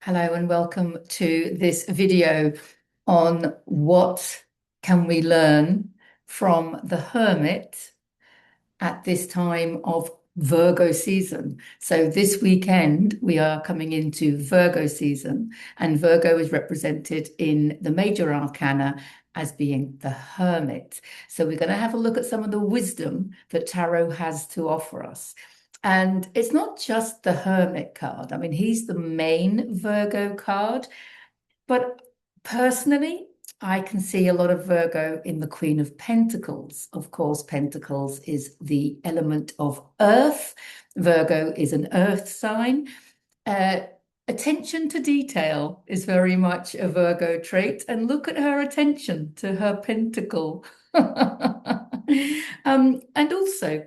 Hello and welcome to this video on what can we learn from the Hermit at this time of Virgo season. So this weekend we are coming into Virgo season, and Virgo is represented in the major arcana as being the Hermit. So we're going to have a look at some of the wisdom that tarot has to offer us. And it's not just the Hermit card. I mean, he's the main Virgo card, but personally, I can see a lot of Virgo in the Queen of Pentacles. Of course, Pentacles is the element of earth. Virgo is an earth sign. Uh, Attention to detail is very much a Virgo trait. And look at her attention to her pentacle. And also,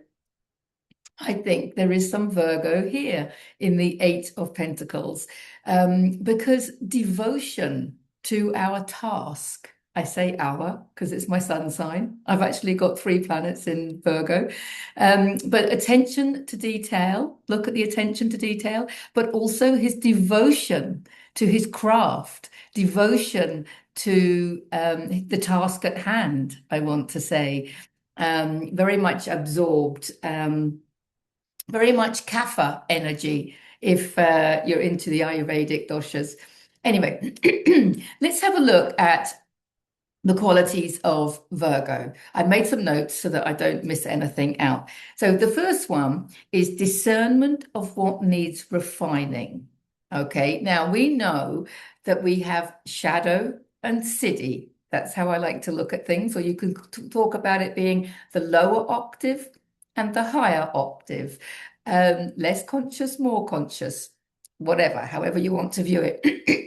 I think there is some Virgo here in the Eight of Pentacles, because devotion to our task, I say our because it's my sun sign. I've actually got three planets in Virgo. But attention to detail, look at the attention to detail, but also his devotion to his craft, devotion to the task at hand, I want to say. Very much absorbed. Very much kapha energy if you're into the Ayurvedic doshas. Anyway, let's have a look at the qualities of Virgo. I made some notes so that I don't miss anything out. So the first one is discernment of what needs refining. Okay, now we know that we have shadow and siddhi. That's how I like to look at things, or you can talk about it being the lower octave and the higher octave. Less conscious, more conscious, whatever, however you want to view it.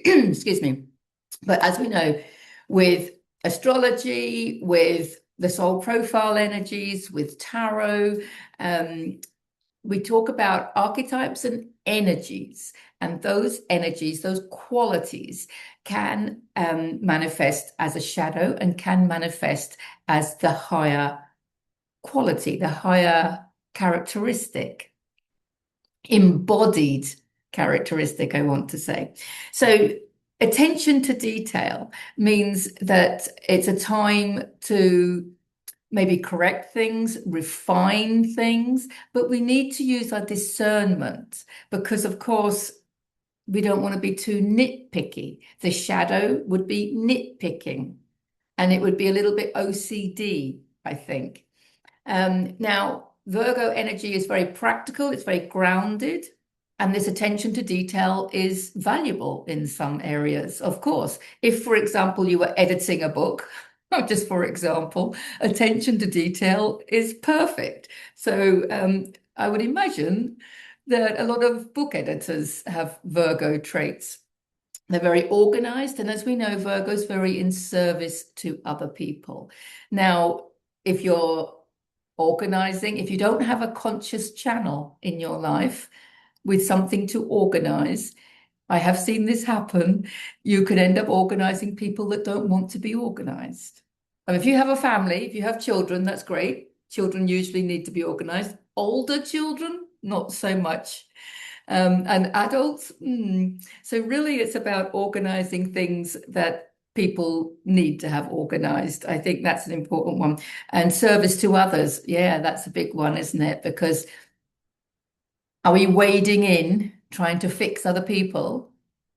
Excuse me. But as we know, with astrology, with the soul profile energies, with tarot, we talk about archetypes and energies. And those energies, those qualities can manifest as a shadow and can manifest as the higher quality, the higher characteristic, embodied characteristic, I want to say. So attention to detail means that it's a time to maybe correct things, refine things, but we need to use our discernment because, of course, we don't want to be too nitpicky. The shadow would be nitpicking, and it would be a little bit OCD, I think. Now, Virgo energy is very practical, it's very grounded, and this attention to detail is valuable in some areas, of course. If, for example, you were editing a book, just for example, attention to detail is perfect. So I would imagine that a lot of book editors have Virgo traits. They're very organized, and as we know, Virgo's very in service to other people. Now, if you're organizing, if you don't have a conscious channel in your life with something to organize, I have seen this happen. You could end up organizing people that don't want to be organized. And if you have a family, if you have children, that's great. Children usually need to be organized. Older children, not so much. And adults, So really it's about organizing things that people need to have organized. I think that's an important one. And service to others. Yeah, that's a big one, isn't it? Because are we wading in trying to fix other people?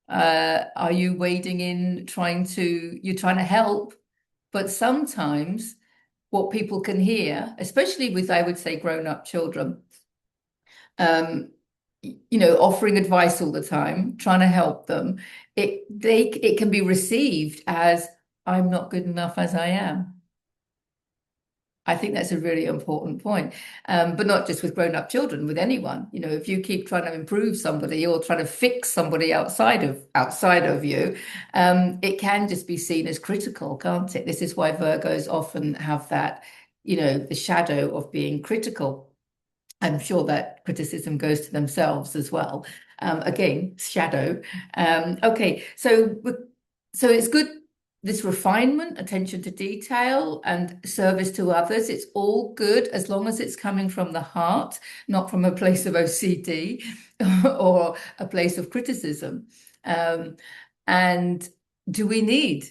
Are you wading in you're trying to help, but sometimes what people can hear, especially with, I would say, grown-up children, offering advice all the time, trying to help them, it can be received as I'm not good enough as I am. I think that's a really important point. But not just with grown-up children, with anyone. If you keep trying to improve somebody or trying to fix somebody outside of you, it can just be seen as critical, can't it? This is why Virgos often have that, the shadow of being critical. I'm sure that criticism goes to themselves as well. Again, shadow. Okay, so it's good, this refinement, attention to detail, and service to others. It's all good as long as it's coming from the heart, not from a place of OCD or a place of criticism. Um, and do we need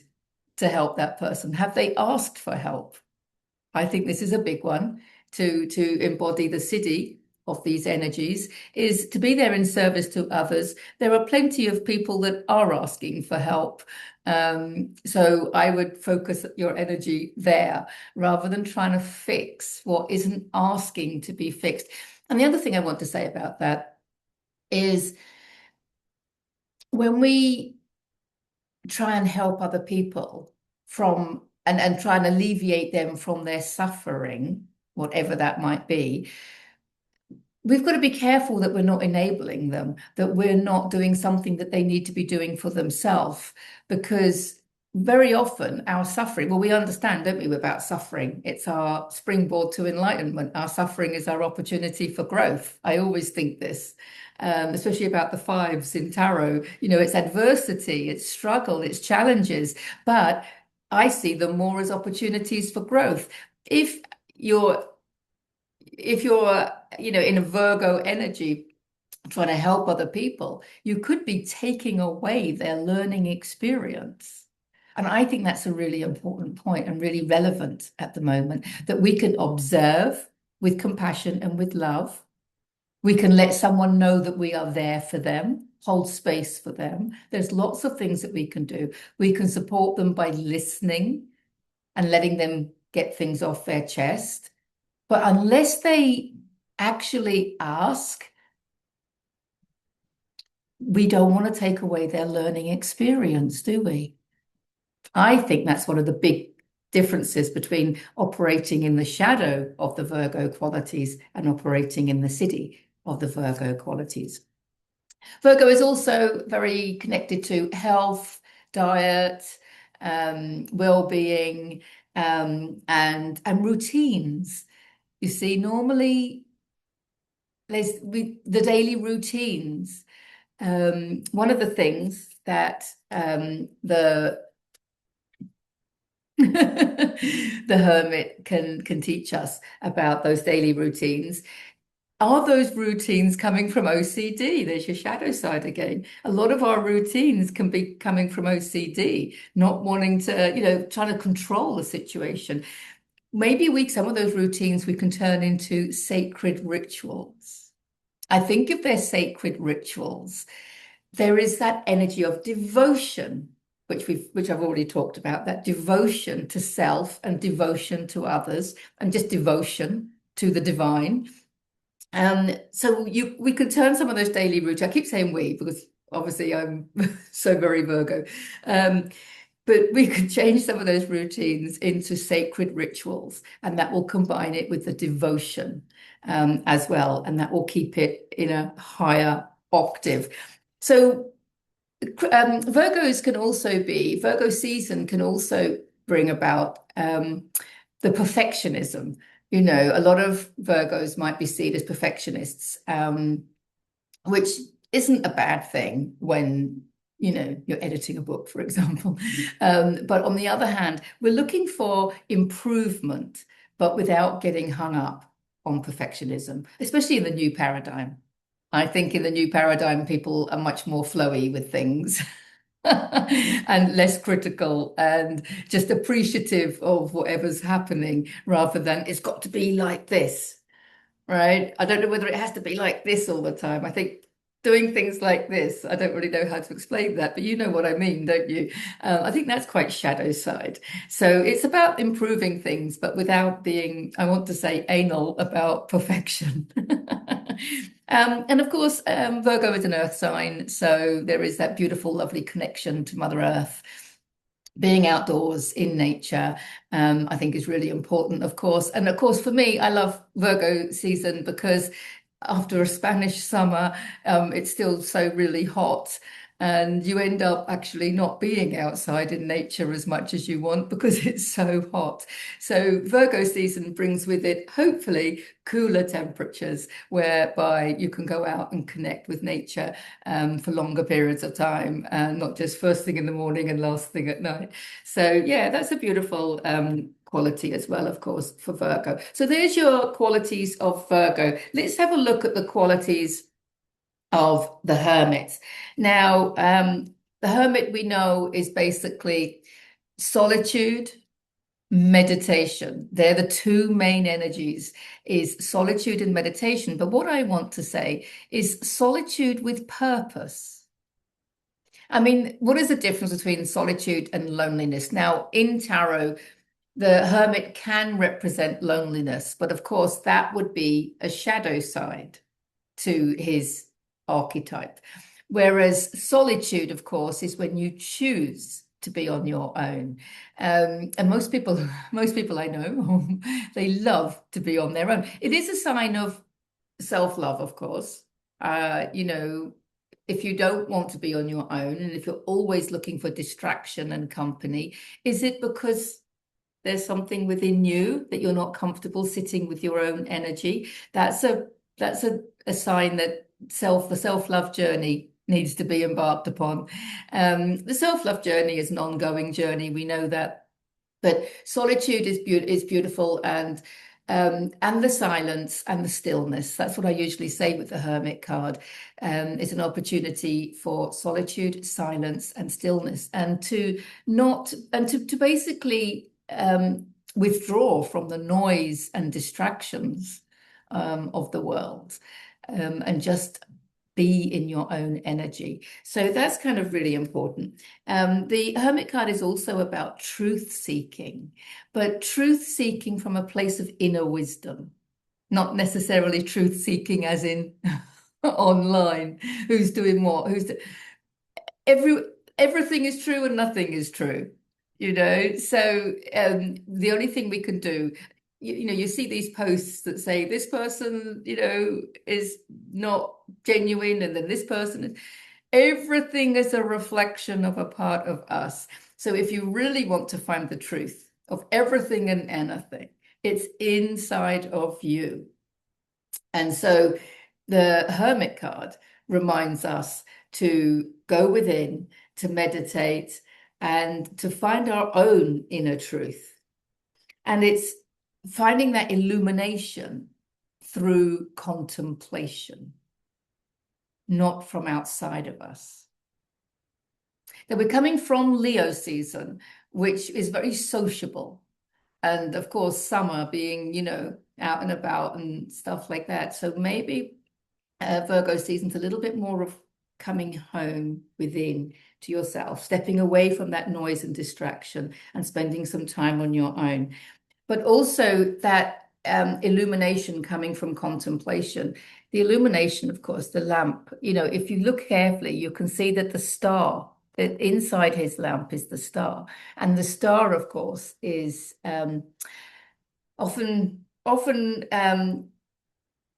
to help that person? Have they asked for help? I think this is a big one to embody the siddhi of these energies is to be there in service to others. There are plenty of people that are asking for help. So I would focus your energy there rather than trying to fix what isn't asking to be fixed. And the other thing I want to say about that is when we try and help other people from and try and alleviate them from their suffering, whatever that might be, we've got to be careful that we're not enabling them, that we're not doing something that they need to be doing for themselves, because very often our suffering, well, we understand, don't we, about suffering? It's our springboard to enlightenment. Our suffering is our opportunity for growth. I always think this, especially about the fives in tarot. You know, it's adversity, it's struggle, it's challenges, but I see them more as opportunities for growth. If you're if you're, in a Virgo energy, trying to help other people, you could be taking away their learning experience. And I think that's a really important point and really relevant at the moment, that we can observe with compassion and with love. We can let someone know that we are there for them, hold space for them. There's lots of things that we can do. We can support them by listening and letting them get things off their chest. But unless they actually ask, we don't want to take away their learning experience, do we? I think that's one of the big differences between operating in the shadow of the Virgo qualities and operating in the siddhi of the Virgo qualities. Virgo is also very connected to health, diet, well-being, and routines. You see, normally the daily routines. One of the things that the the hermit can teach us about those daily routines are those routines coming from OCD. There's your shadow side again. A lot of our routines can be coming from OCD, not wanting to, trying to control the situation. Maybe some of those routines we can turn into sacred rituals. I think if they're sacred rituals, there is that energy of devotion, which I've already talked about, that devotion to self and devotion to others, and just devotion to the divine. So we could turn some of those daily routines. I keep saying we because obviously I'm so very Virgo. But we could change some of those routines into sacred rituals, and that will combine it with the devotion as well, and that will keep it in a higher octave. So Virgo season can also bring about the perfectionism. A lot of Virgos might be seen as perfectionists, which isn't a bad thing when you're editing a book, for example. But on the other hand, we're looking for improvement, but without getting hung up on perfectionism, especially in the new paradigm. I think in the new paradigm, people are much more flowy with things and less critical and just appreciative of whatever's happening rather than it's got to be like this, right? I don't know whether it has to be like this all the time. I think doing things like this, I don't really know how to explain that, but you know what I mean, don't you? I think that's quite shadow side. So it's about improving things, but without being, I want to say, anal about perfection. And of course, Virgo is an earth sign, so there is that beautiful, lovely connection to Mother Earth. Being outdoors in nature, I think is really important, of course. And of course, for me, I love Virgo season because after a Spanish summer, it's still so really hot. And you end up actually not being outside in nature as much as you want because it's so hot. So Virgo season brings with it, hopefully, cooler temperatures whereby you can go out and connect with nature for longer periods of time, and not just first thing in the morning and last thing at night. So yeah, that's a beautiful quality as well, of course, for Virgo. So there's your qualities of Virgo. Let's have a look at the qualities of the Hermit. Now, the Hermit we know is basically solitude, meditation. They're the two main energies, is solitude and meditation. But what I want to say is solitude with purpose. I mean, what is the difference between solitude and loneliness? Now, in tarot, the hermit can represent loneliness, but of course, that would be a shadow side to his archetype. Whereas solitude, of course, is when you choose to be on your own. And most people I know, they love to be on their own. It is a sign of self-love, of course. You know, if you don't want to be on your own, and if you're always looking for distraction and company, is it because there's something within you that you're not comfortable sitting with your own energy? That's a sign that the self-love journey needs to be embarked upon. The self-love journey is an ongoing journey, we know that. But solitude is beautiful, and the silence and the stillness. That's what I usually say with the Hermit card. It's an opportunity for solitude, silence, and stillness, and to basically withdraw from the noise and distractions of the world, and just be in your own energy. So that's kind of really important. The Hermit card is also about truth seeking, but truth seeking from a place of inner wisdom, not necessarily truth seeking as in online, who's doing what, every everything is true and nothing is true, you know. So the only thing we can do, you know, you see these posts that say this person, you know, is not genuine, and then this person is. Everything is a reflection of a part of us. So if you really want to find the truth of everything and anything, it's inside of you. And so the Hermit card reminds us to go within, to meditate, and to find our own inner truth. And it's finding that illumination through contemplation, not from outside of us. Now we're coming from Leo season, which is very sociable. And of course, summer being, you know, out and about and stuff like that. So maybe Virgo season's a little bit more of coming home within to yourself, stepping away from that noise and distraction and spending some time on your own. But also that illumination coming from contemplation. The illumination, of course, the lamp, you know, if you look carefully, you can see that the star, that inside his lamp is the star. And the star, of course, is often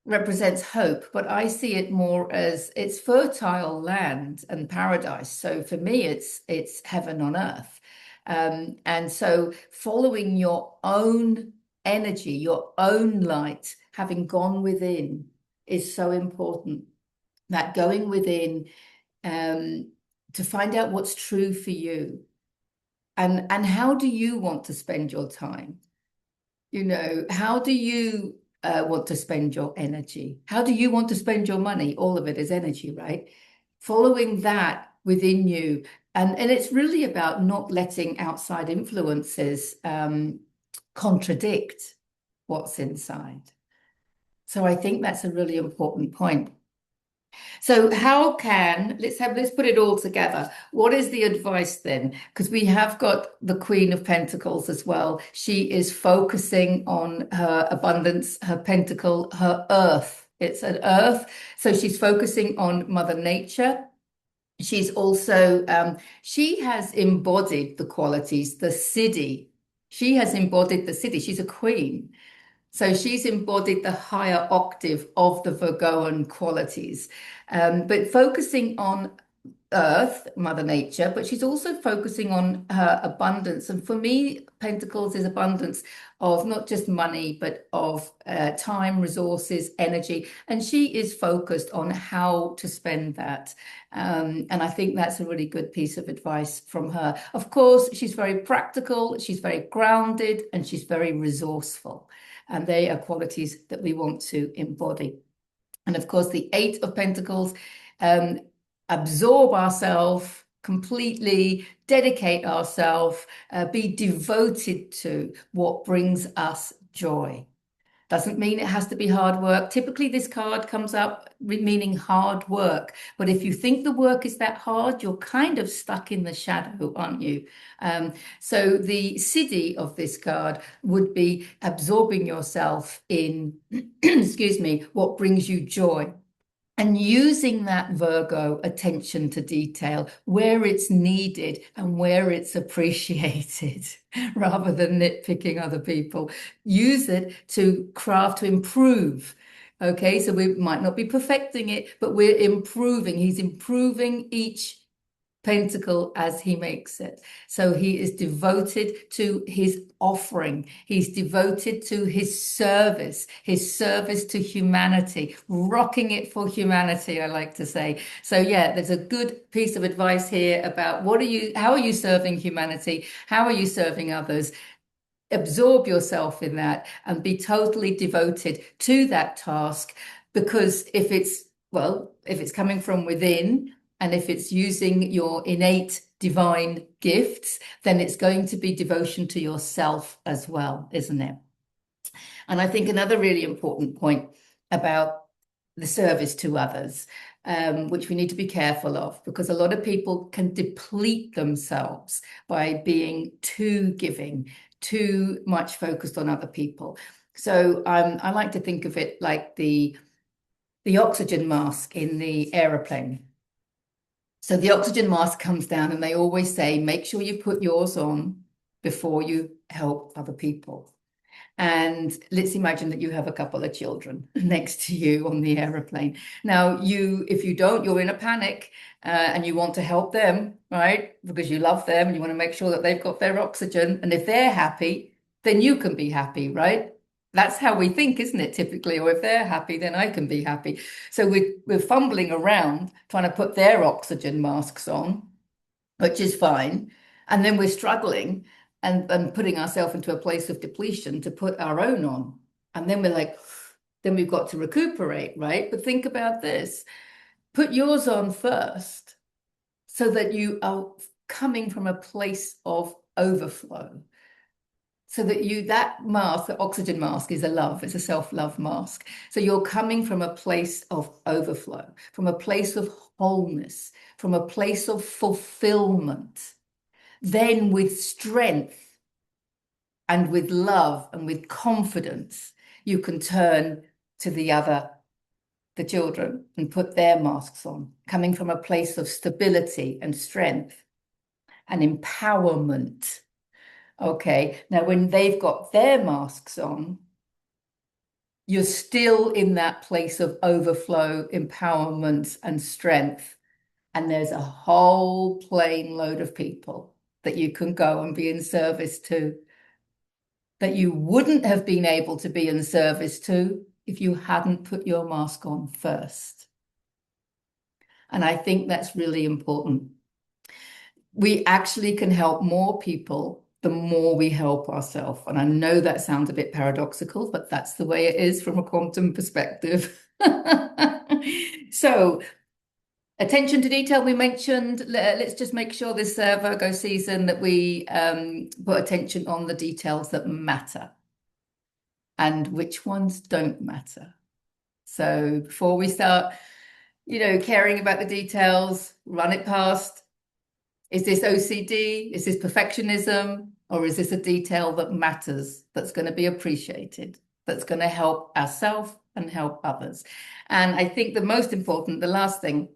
represents hope, but I see it more as it's fertile land and paradise. So for me, it's heaven on earth. And so following your own energy, your own light, having gone within is so important. That going within to find out what's true for you, and how do you want to spend your time? You know, how do you want to spend your energy? How do you want to spend your money? All of it is energy, right? Following that within you. And it's really about not letting outside influences contradict what's inside. So I think that's a really important point. So let's put it all together. What is the advice then? Because we have got the Queen of Pentacles as well. She is focusing on her abundance, her pentacle, her earth. It's an earth. So she's focusing on Mother Nature. She's also, she has embodied the qualities, the Siddhi. She has embodied the Siddhi. She's a queen. So she's embodied the higher octave of the Virgoan qualities, but focusing on Earth, Mother Nature, but she's also focusing on her abundance. And for me, Pentacles is abundance of not just money, but of time, resources, energy. And she is focused on how to spend that. And I think that's a really good piece of advice from her. Of course, she's very practical, she's very grounded, and she's very resourceful. And they are qualities that we want to embody. And of course, the Eight of Pentacles, um, absorb ourselves completely, dedicate ourselves, be devoted to what brings us joy. Doesn't mean it has to be hard work. Typically, this card comes up meaning hard work. But if you think the work is that hard, you're kind of stuck in the shadow, aren't you? So the Siddhi of this card would be absorbing yourself in, excuse me, what brings you joy. And using that Virgo attention to detail where it's needed and where it's appreciated, rather than nitpicking other people. Use it to craft, to improve. Okay, so we might not be perfecting it, but we're improving. He's improving each pentacle as he makes it. So he is devoted to his offering. He's devoted to his service to humanity, rocking it for humanity, I like to say. So yeah, there's a good piece of advice here about how are you serving humanity? How are you serving others? Absorb yourself in that and be totally devoted to that task, because if it's coming from within, and if it's using your innate divine gifts, then it's going to be devotion to yourself as well, isn't it? And I think another really important point about the service to others, which we need to be careful of, because a lot of people can deplete themselves by being too giving, too much focused on other people. So I like to think of it like the oxygen mask in the aeroplane. So the oxygen mask comes down, and they always say, make sure you put yours on before you help other people. And let's imagine that you have a couple of children next to you on the aeroplane. Now, if you don't, you're in a panic, and you want to help them, right? Because you love them and you want to make sure that they've got their oxygen. And if they're happy, then you can be happy, right? That's how we think, isn't it, typically? Or if they're happy, then I can be happy. So we're fumbling around trying to put their oxygen masks on, which is fine. And then we're struggling and putting ourselves into a place of depletion to put our own on. And then we're like, then we've got to recuperate, right? But think about this. Put yours on first so that you are coming from a place of overflow. So that mask, the oxygen mask, is it's a self-love mask. So you're coming from a place of overflow, from a place of wholeness, from a place of fulfillment. Then with strength and with love and with confidence, you can turn to the children, and put their masks on, coming from a place of stability and strength and empowerment. Okay, now when they've got their masks on, you're still in that place of overflow, empowerment, and strength. And there's a whole plane load of people that you can go and be in service to, that you wouldn't have been able to be in service to if you hadn't put your mask on first. And I think that's really important. We actually can help more people the more we help ourselves. And I know that sounds a bit paradoxical, but that's the way it is from a quantum perspective. So, attention to detail we mentioned. Let's just make sure this Virgo season that we put attention on the details that matter and which ones don't matter. So before we start, caring about the details, run it past. Is this OCD? Is this perfectionism? Or is this a detail that matters, that's going to be appreciated, that's going to help ourselves and help others? And I think the most important, the last thing,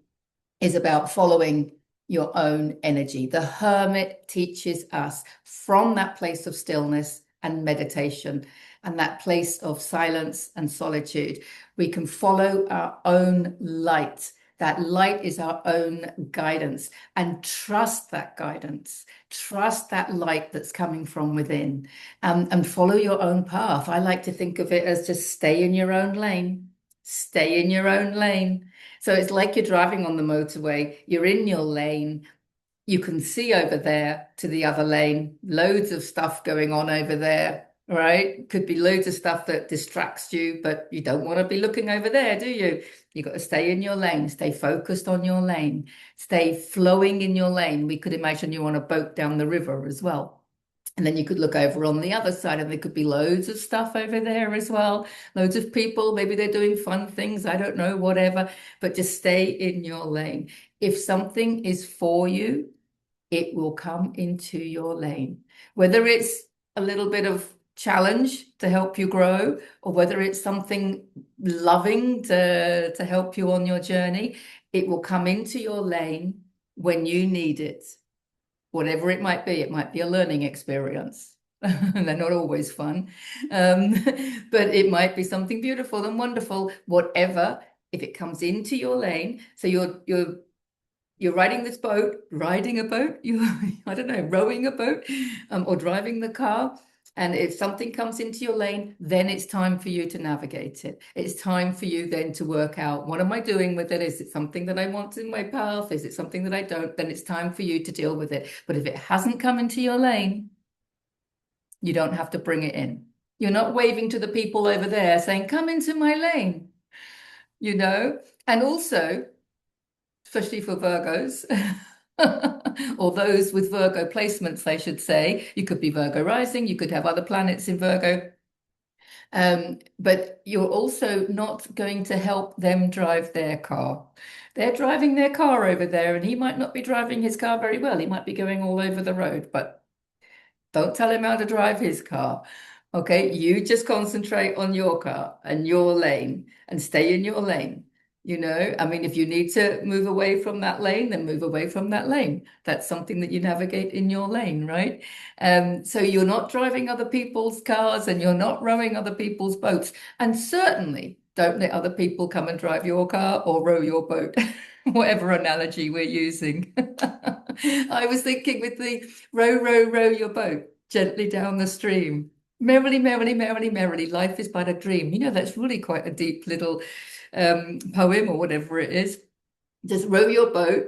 is about following your own energy. The Hermit teaches us from that place of stillness and meditation and that place of silence and solitude, we can follow our own light. That light is our own guidance, and trust that guidance. Trust that light that's coming from within, and follow your own path. I like to think of it as just stay in your own lane. Stay in your own lane. So it's like you're driving on the motorway, you're in your lane, you can see over there to the other lane, loads of stuff going on over there. right? Could be loads of stuff that distracts you, but you don't want to be looking over there, do you? You got to stay in your lane, stay focused on your lane, stay flowing in your lane. We could imagine you're on a boat down the river as well. And then you could look over on the other side, and there could be loads of stuff over there as well. Loads of people, maybe they're doing fun things, I don't know, whatever, but just stay in your lane. If something is for you, it will come into your lane. Whether it's a little bit of challenge to help you grow, or whether it's something loving to help you on your journey, it will come into your lane when you need it. Whatever it might be a learning experience. And they're not always fun. Um, but it might be something beautiful and wonderful, whatever, if it comes into your lane. So you're riding a boat, you I don't know, rowing a boat, or driving the car. And if something comes into your lane, then it's time for you to navigate it. It's time for you then to work out, what am I doing with it? Is it something that I want in my path? Is it something that I don't? Then it's time for you to deal with it. But if it hasn't come into your lane, you don't have to bring it in. You're not waving to the people over there saying, come into my lane, you know? And also, especially for Virgos, or those with Virgo placements, I should say. You could be Virgo rising, you could have other planets in Virgo. But you're also not going to help them drive their car. They're driving their car over there, and he might not be driving his car very well. He might be going all over the road, but don't tell him how to drive his car. Okay, you just concentrate on your car and your lane and stay in your lane. You know, I mean, if you need to move away from that lane, then move away from that lane. That's something that you navigate in your lane, right? So you're not driving other people's cars and you're not rowing other people's boats. And certainly don't let other people come and drive your car or row your boat, whatever analogy we're using. I was thinking with the row, row, row your boat gently down the stream. Merrily, merrily, merrily, merrily, life is but a dream. You know, that's really quite a deep little poem or whatever it is. Just row your boat,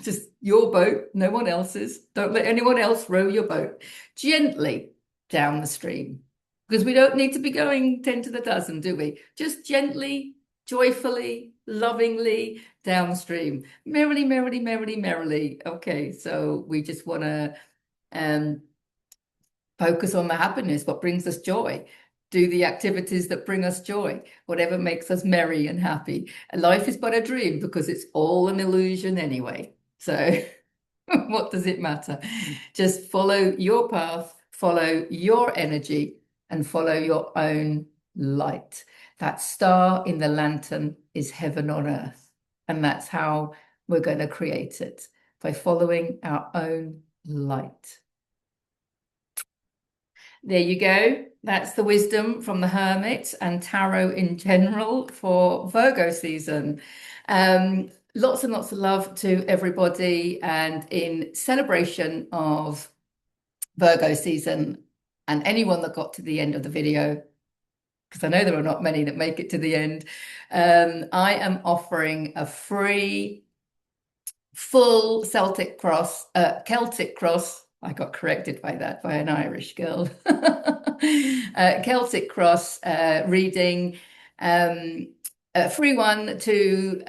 just your boat, no one else's. Don't let anyone else row your boat gently down the stream. Because we don't need to be going 10 to the dozen, do we? Just gently, joyfully, lovingly downstream. Merrily, merrily, merrily, merrily. Okay, so we just want to um, focus on the happiness, what brings us joy. Do the activities that bring us joy, whatever makes us merry and happy. And life is but a dream because it's all an illusion anyway. So what does it matter? Just follow your path, follow your energy, and follow your own light. That star in the lantern is heaven on earth. And that's how we're going to create it, by following our own light. There you go. That's the wisdom from the Hermit and tarot in general for Virgo season. Lots and lots of love to everybody. And in celebration of Virgo season and anyone that got to the end of the video, because I know there are not many that make it to the end, I am offering a free full Celtic cross, Celtic cross. I got corrected by that by an Irish girl. Celtic cross reading, a free one to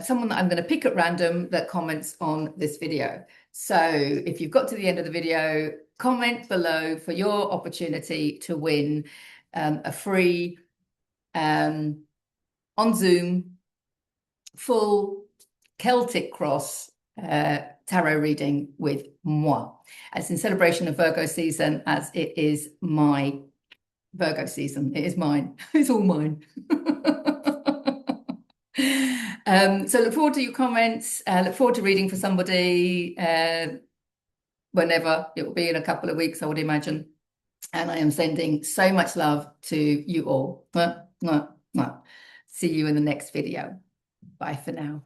someone that I'm going to pick at random that comments on this video. So if you've got to the end of the video, comment below for your opportunity to win a free on Zoom full Celtic cross tarot reading with moi. It's in celebration of Virgo season, as it is my Virgo season. It is mine. It's all mine. So look forward to your comments. Look forward to reading for somebody whenever. It will be in a couple of weeks, I would imagine. And I am sending so much love to you all. Mwah, mwah, mwah. See you in the next video. Bye for now.